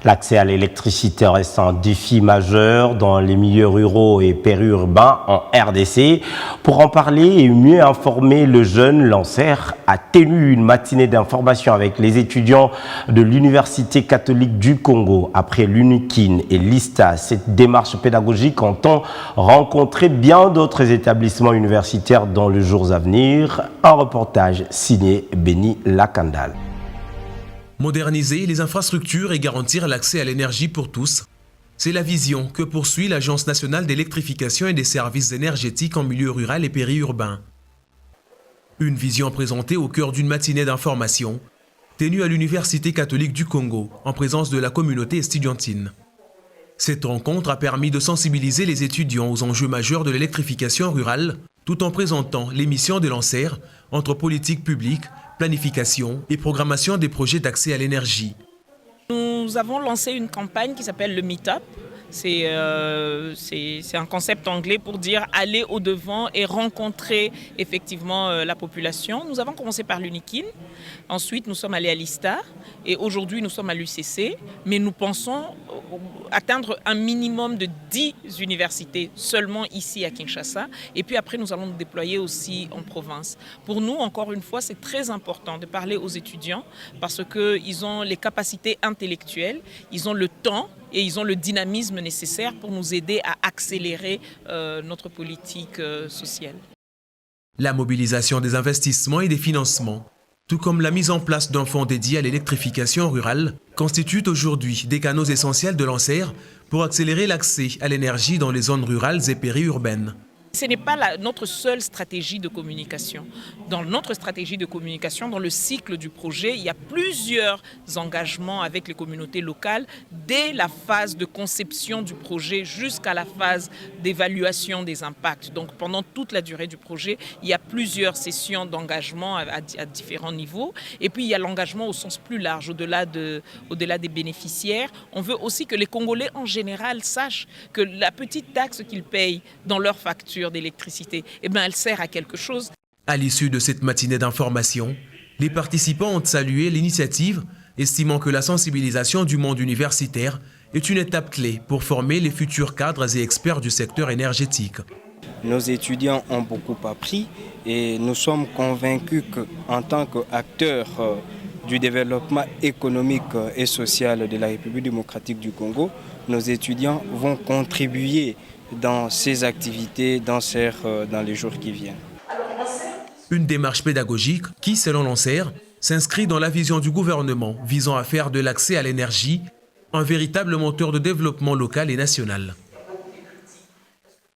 L'accès à l'électricité reste un défi majeur dans les milieux ruraux et périurbains en RDC. Pour en parler et mieux informer le jeune, Lancer a tenu une matinée d'information avec les étudiants de l'Université catholique du Congo. Après l'UNIKIN et l'ISTA, cette démarche pédagogique entend rencontrer bien d'autres établissements universitaires dans les jours à venir. Un reportage signé Béni Lakandal. Moderniser les infrastructures et garantir l'accès à l'énergie pour tous, c'est la vision que poursuit l'Agence nationale d'électrification et des services énergétiques en milieu rural et périurbain. Une vision présentée au cœur d'une matinée d'information tenue à l'Université catholique du Congo en présence de la communauté estudiantine. Cette rencontre a permis de sensibiliser les étudiants aux enjeux majeurs de l'électrification rurale tout en présentant les missions de Lancer entre politique publique, planification et programmation des projets d'accès à l'énergie. Nous avons lancé une campagne qui s'appelle le Meetup. C'est un concept anglais pour dire aller au-devant et rencontrer effectivement la population. Nous avons commencé par l'UNIKIN, ensuite nous sommes allés à l'ISTA et aujourd'hui nous sommes à l'UCC, mais nous pensons atteindre un minimum de 10 universités seulement ici à Kinshasa et puis après nous allons nous déployer aussi en province. Pour nous, encore une fois, c'est très important de parler aux étudiants parce qu'ils ont les capacités intellectuelles, ils ont le temps et ils ont le dynamisme nécessaire pour nous aider à accélérer notre politique sociale. La mobilisation des investissements et des financements, tout comme la mise en place d'un fonds dédié à l'électrification rurale, constituent aujourd'hui des canaux essentiels de Lancer pour accélérer l'accès à l'énergie dans les zones rurales et périurbaines. Ce n'est pas notre seule stratégie de communication. Dans notre stratégie de communication, dans le cycle du projet, il y a plusieurs engagements avec les communautés locales dès la phase de conception du projet jusqu'à la phase d'évaluation des impacts. Donc pendant toute la durée du projet, il y a plusieurs sessions d'engagement à différents niveaux. Et puis il y a l'engagement au sens plus large, au-delà des bénéficiaires. On veut aussi que les Congolais en général sachent que la petite taxe qu'ils payent dans leur facture d'électricité, elle sert à quelque chose. À l'issue de cette matinée d'information, les participants ont salué l'initiative, estimant que la sensibilisation du monde universitaire est une étape clé pour former les futurs cadres et experts du secteur énergétique. Nos étudiants ont beaucoup appris et nous sommes convaincus qu'en tant qu'acteurs du développement économique et social de la République démocratique du Congo, nos étudiants vont contribuer dans ces activités, dans les jours qui viennent. Une démarche pédagogique qui, selon Lancer, s'inscrit dans la vision du gouvernement visant à faire de l'accès à l'énergie un véritable moteur de développement local et national.